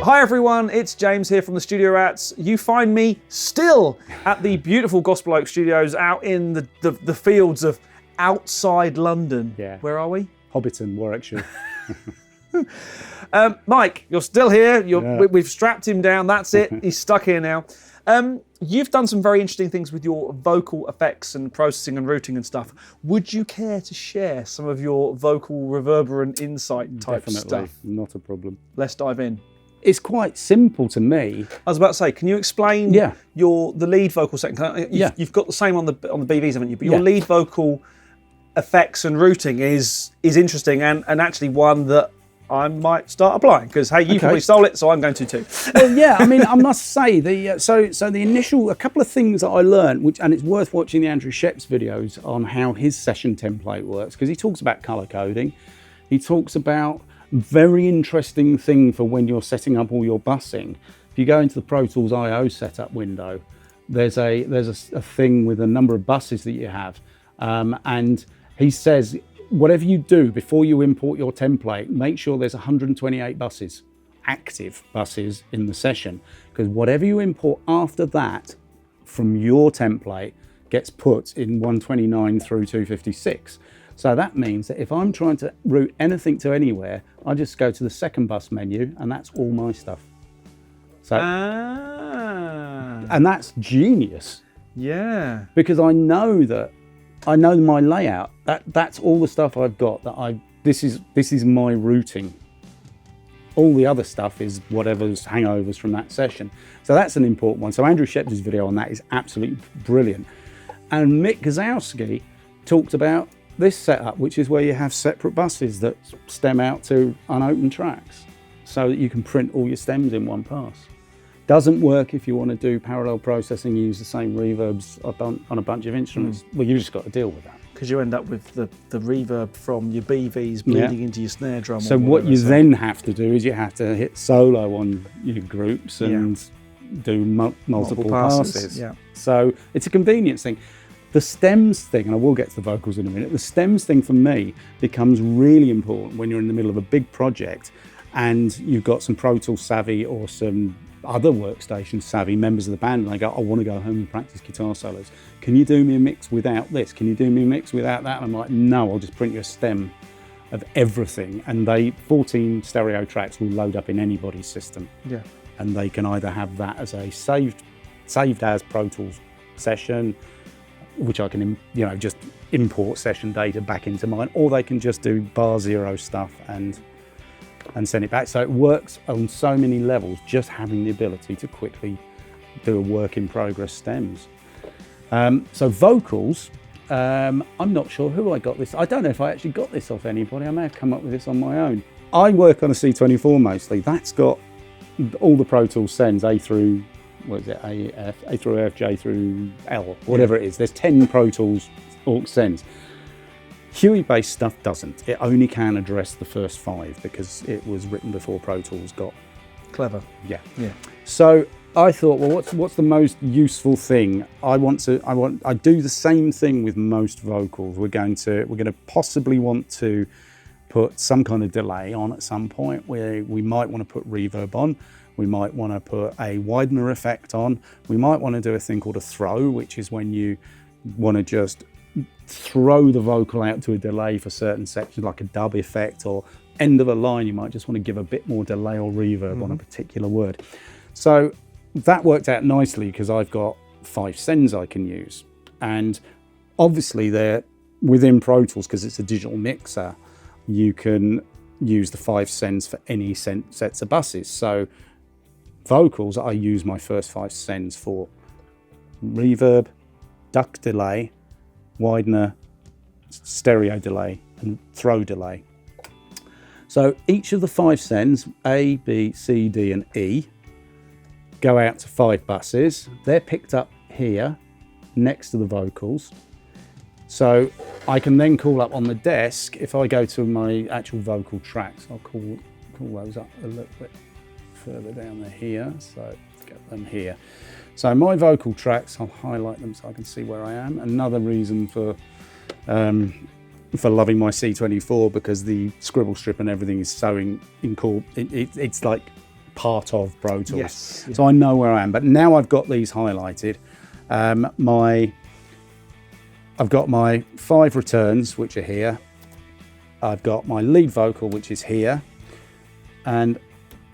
Hi everyone, it's James here from the Studio Rats. You find me still at the beautiful Gospel Oak Studios out in the fields of outside London. Yeah. Where are we? Hobbiton, Warwickshire. Mike, you're still here. Yeah. We've strapped him down. That's it. He's stuck here now. You've done some very interesting things with your vocal effects and processing and routing and stuff. Would you care to share some of your vocal reverberant insight type Definitely, stuff? not a problem. Let's dive in. It's quite simple to me. I was about to say, can you explain Yeah. the lead vocal section? You've got the same on the BVs, haven't you? But your lead vocal effects and routing is interesting and actually one that I might start applying because hey, you probably stole it, so I'm going to too. Well, yeah, I mean, I must say a couple of things that I learned, and it's worth watching the Andrew Sheps videos on how his session template works because he talks about color coding. He talks about very interesting thing for when you're setting up all your bussing. If you go into the Pro Tools I/O setup window, there's a thing with a number of buses that you have, and he says whatever you do before you import your template, make sure there's 128 buses, active buses in the session, because whatever you import after that from your template gets put in 129 through 256. So that means that if I'm trying to route anything to anywhere, I just go to the second bus menu and that's all my stuff. So, and that's genius. Yeah. Because I know my layout. That's all the stuff I've got this is my routing. All the other stuff is whatever's hangovers from that session. So that's an important one. So Andrew Sheps' video on that is absolutely brilliant. And Mick Gazowski talked about this setup, which is where you have separate buses that stem out to unopened tracks so that you can print all your stems in one pass. Doesn't work if you want to do parallel processing, use the same reverbs on a bunch of instruments. Well, you just got to deal with that. Because you end up with the reverb from your BVs bleeding into your snare drum. So what you then have to do is you have to hit solo on your groups and do multiple passes. Yeah. So it's a convenience thing. The stems thing, and I will get to the vocals in a minute, the stems thing for me becomes really important when you're in the middle of a big project and you've got some Pro Tools savvy or some other workstation savvy members of the band and they go, I want to go home and practice guitar solos. Can you do me a mix without this? Can you do me a mix without that? And I'm like, no, I'll just print you a stem of everything. And 14 stereo tracks will load up in anybody's system. Yeah. And they can either have that as a saved as Pro Tools session, which I can, just import session data back into mine, or they can just do bar zero stuff and send it back. So it works on so many levels, just having the ability to quickly do a work in progress stems. So vocals, I'm not sure who I got this. I don't know if I actually got this off anybody. I may have come up with this on my own. I work on a C24 mostly. That's got all the Pro Tools sends, A through A through F, J through L, whatever it is. There's 10 Pro Tools aux sends. Huey-based stuff doesn't. It only can address the first 5 because it was written before Pro Tools got clever. Yeah. So I thought, well, what's the most useful thing? I do the same thing with most vocals. We're going to possibly want to put some kind of delay on at some point where we might want to put reverb on. We might want to put a widener effect on. We might want to do a thing called a throw, which is when you want to just throw the vocal out to a delay for certain sections, like a dub effect, or end of a line, you might just want to give a bit more delay or reverb on a particular word. So that worked out nicely because I've got 5 sends I can use. And obviously they're within Pro Tools because it's a digital mixer. You can use the 5 sends for any sets of buses. So vocals, I use my first 5 sends for reverb, duck delay, widener, stereo delay, and throw delay. So each of the 5 sends, A, B, C, D, and E, go out to 5 buses. They're picked up here next to the vocals. So I can then call up on the desk, if I go to my actual vocal tracks, I'll call those up a little bit further down there here. So let's get them here. So my vocal tracks, I'll highlight them so I can see where I am. Another reason for loving my C24, because the scribble strip and everything is so it's like part of Pro Tools. Yes. So I know where I am. But now I've got these highlighted. I've got my 5 returns, which are here. I've got my lead vocal, which is here. And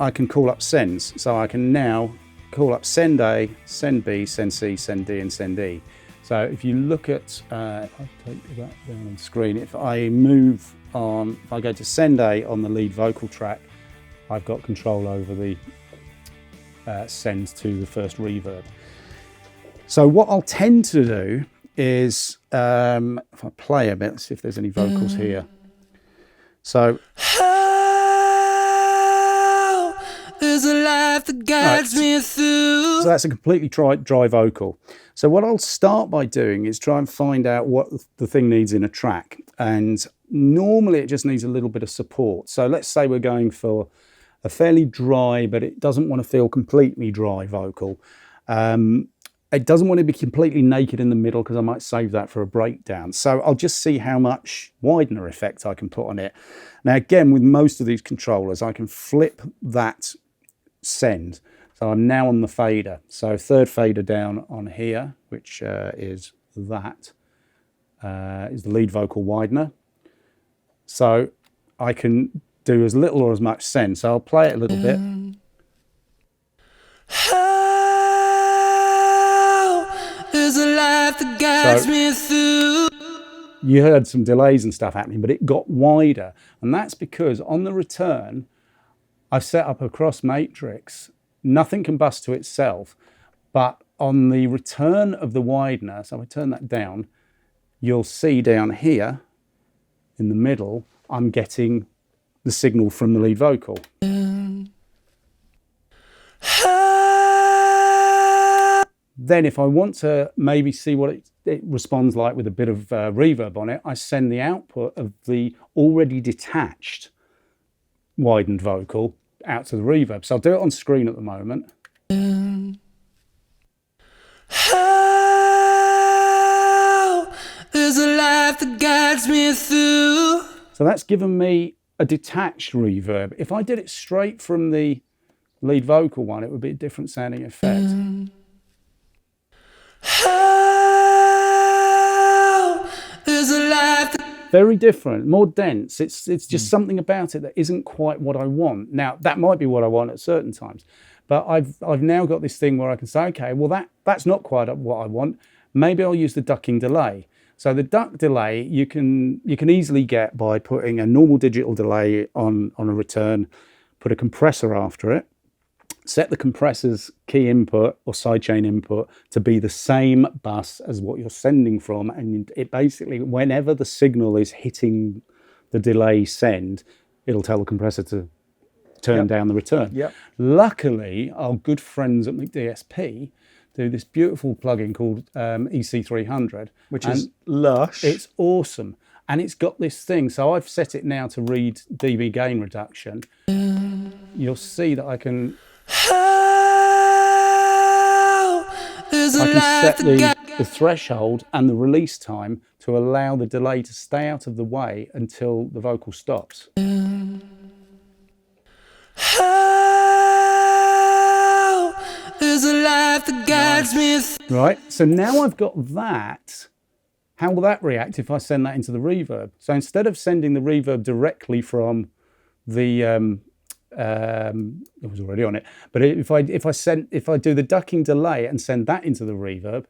I can call up sends. So I can now call up send A, send B, send C, send D, and send E. So if you look at, if I take that down on the screen, if I move on, if I go to send A on the lead vocal track, I've got control over the send to the first reverb. So what I'll tend to do is, if I play a bit, let's see if there's any vocals here. So, there's a life that guides me through. So that's a completely dry vocal. So what I'll start by doing is try and find out what the thing needs in a track. And normally it just needs a little bit of support. So let's say we're going for a fairly dry, but it doesn't want to feel completely dry vocal. It doesn't want to be completely naked in the middle because I might save that for a breakdown. So I'll just see how much widener effect I can put on it. Now, again, with most of these controllers, I can flip that send. So I'm now on the fader. So third fader down on here, which is that, is the lead vocal widener. So I can do as little or as much send. So I'll play it a little bit. There's a life that guides me through. You heard some delays and stuff happening, but it got wider. And that's because on the return, I've set up a cross matrix. Nothing can bust to itself, but on the return of the widener, so I turn that down, you'll see down here in the middle, I'm getting the signal from the lead vocal. Then if I want to maybe see what it responds like with a bit of reverb on it, I send the output of the already detached widened vocal out to the reverb. So I'll do it on screen at the moment. There's a life that guides me through. So that's given me a detached reverb. If I did it straight from the lead vocal one, it would be a different sounding effect. There's a life that... Very different, more dense. It's just something about it that isn't quite what I want. Now, that might be what I want at certain times, but I've now got this thing where I can say, okay, well that's not quite what I want. Maybe I'll use the ducking delay. So the duck delay you can easily get by putting a normal digital delay on a return, put a compressor after it, set the compressor's key input or sidechain input to be the same bus as what you're sending from, and it basically, whenever the signal is hitting the delay send, it'll tell the compressor to turn down the return. Luckily, our good friends at McDSP do this beautiful plugin called EC300. Which is lush. It's awesome. And it's got this thing. So I've set it now to read dB gain reduction. You'll see that I can set the threshold and the release time to allow the delay to stay out of the way until the vocal stops. There's a life that guides me. Right, so now I've got that. How will that react if I send that into the reverb? So instead of sending the reverb directly from the it was already on it, but if I do the ducking delay and send that into the reverb,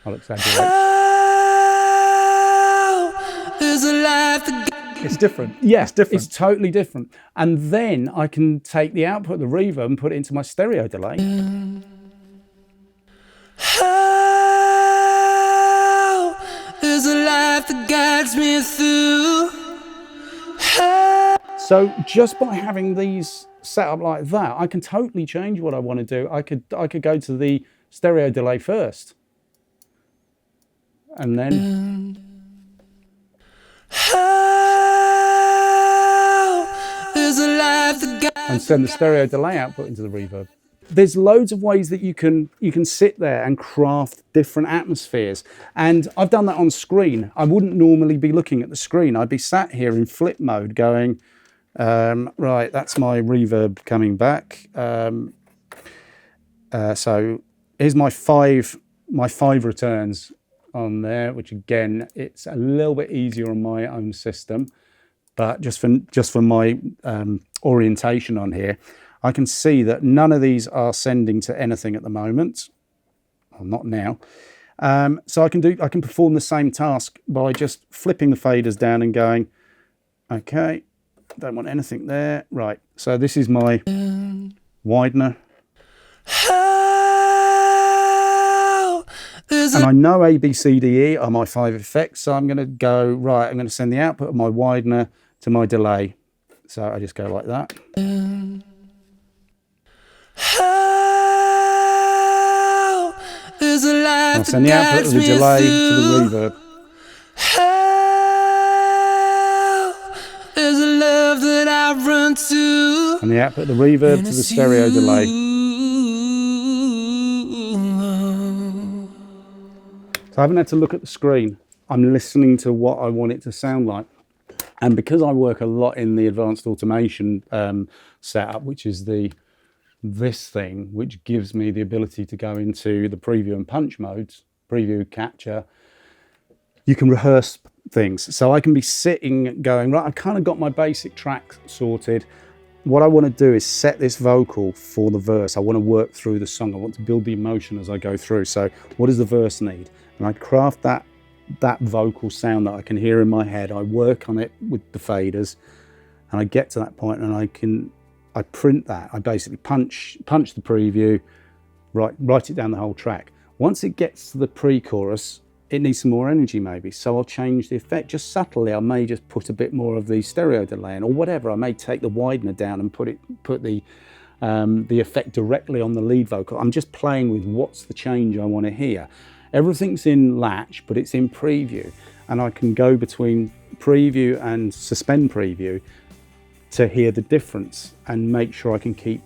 I'll exaggerate. There's a life that... It's different. Yeah, it's different. It's totally different. And then I can take the output of the reverb and put it into my stereo delay. There's a life that guides me through. So just by having these set up like that, I can totally change what I want to do. I could go to the stereo delay first, and then and send the stereo delay output into the reverb. There's loads of ways that you can sit there and craft different atmospheres. And I've done that on screen. I wouldn't normally be looking at the screen. I'd be sat here in flip mode going, Right, that's my reverb coming back. So here's my five returns on there, which again, it's a little bit easier on my own system, but just for my orientation on here, I can see that none of these are sending to anything at the moment. Well, not now. So I can perform the same task by just flipping the faders down and going, okay, don't want anything there. Right, so this is my widener. And I know A, B, C, D, E are my 5 effects, so I'm going to go, right, I'm going to send the output of my widener to my delay. So I just go like that. I'll send the output of the delay to the reverb. There's a love that I run to. And the output of the reverb to the stereo delay. So I haven't had to look at the screen. I'm listening to what I want it to sound like. And because I work a lot in the advanced automation setup, which is this thing, which gives me the ability to go into the preview and punch modes, preview, capture, you can rehearse things. So I can be sitting going, right, I've kind of got my basic track sorted. What I want to do is set this vocal for the verse. I want to work through the song. I want to build the emotion as I go through. So what does the verse need? And I craft that vocal sound that I can hear in my head. I work on it with the faders, and I get to that point, and I print that. I basically punch the preview, write it down the whole track. Once it gets to the pre-chorus, it needs some more energy maybe, so I'll change the effect just subtly. I may just put a bit more of the stereo delay in, or whatever. I may take the widener down and put the effect directly on the lead vocal. I'm just playing with what's the change I want to hear. Everything's in latch, but it's in preview, and I can go between preview and suspend preview to hear the difference and make sure I can keep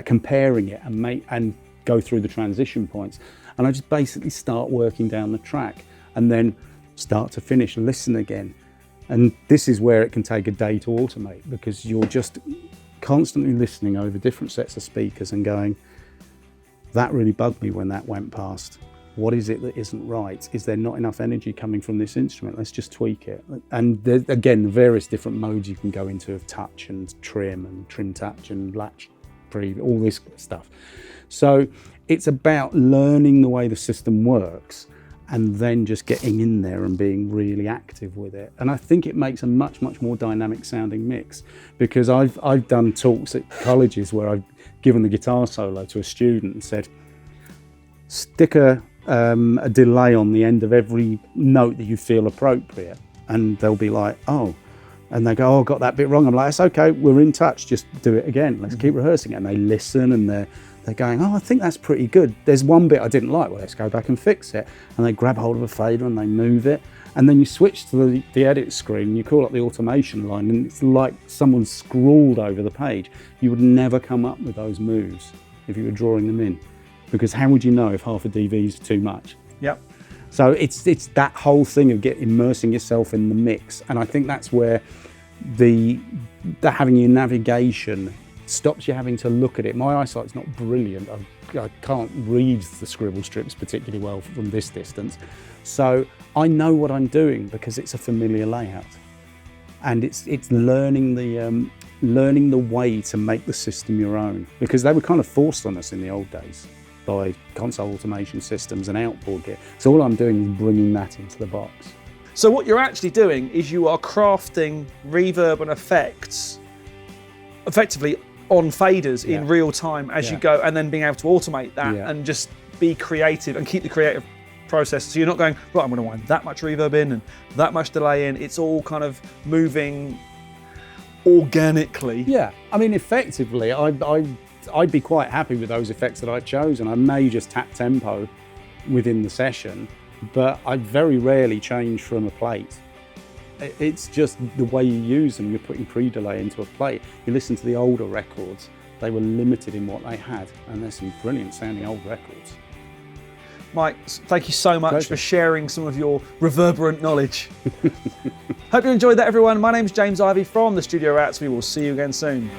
comparing it and go through the transition points. And I just basically start working down the track, and then start to finish and listen again. And this is where it can take a day to automate, because you're just constantly listening over different sets of speakers and going, that really bugged me when that went past. What is it that isn't right? Is there not enough energy coming from this instrument? Let's just tweak it. And again, the various different modes you can go into of touch and trim touch and latch preview, all this stuff. So it's about learning the way the system works and then just getting in there and being really active with it. And I think it makes a much, much more dynamic sounding mix, because I've done talks at colleges where I've given the guitar solo to a student and said, stick a delay on the end of every note that you feel appropriate. And they'll be like, oh, and they go, oh, I got that bit wrong. I'm like, it's okay, we're in touch, just do it again. Let's keep rehearsing it. And they listen, and they're going, oh, I think that's pretty good. There's one bit I didn't like, well, let's go back and fix it. And they grab hold of a fader and they move it. And then you switch to the edit screen and you call up the automation line, and it's like someone scrawled over the page. You would never come up with those moves if you were drawing them in, because how would you know if half a DV is too much? Yep. So it's that whole thing of immersing yourself in the mix. And I think that's where the having your navigation stops you having to look at it. My eyesight's not brilliant. I can't read the scribble strips particularly well from this distance. So I know what I'm doing because it's a familiar layout. And it's learning the way to make the system your own, because they were kind of forced on us in the old days by console automation systems and outboard gear. So all I'm doing is bringing that into the box. So what you're actually doing is you are crafting reverb and effects effectively on faders in real time as you go, and then being able to automate that and just be creative and keep the creative process. So you're not going, right, I'm going to wind that much reverb in and that much delay in. It's all kind of moving organically. Yeah, I mean, effectively, I'd be quite happy with those effects that I've chosen. I may just tap tempo within the session, but I very rarely change from a plate. It's just the way you use them. You're putting pre-delay into a plate. You listen to the older records, they were limited in what they had, and there's some brilliant sounding old records. Mike, thank you so much for sharing some of your reverberant knowledge. Hope you enjoyed that, everyone. My name's James Ivey from the Studio Rats. We will see you again soon.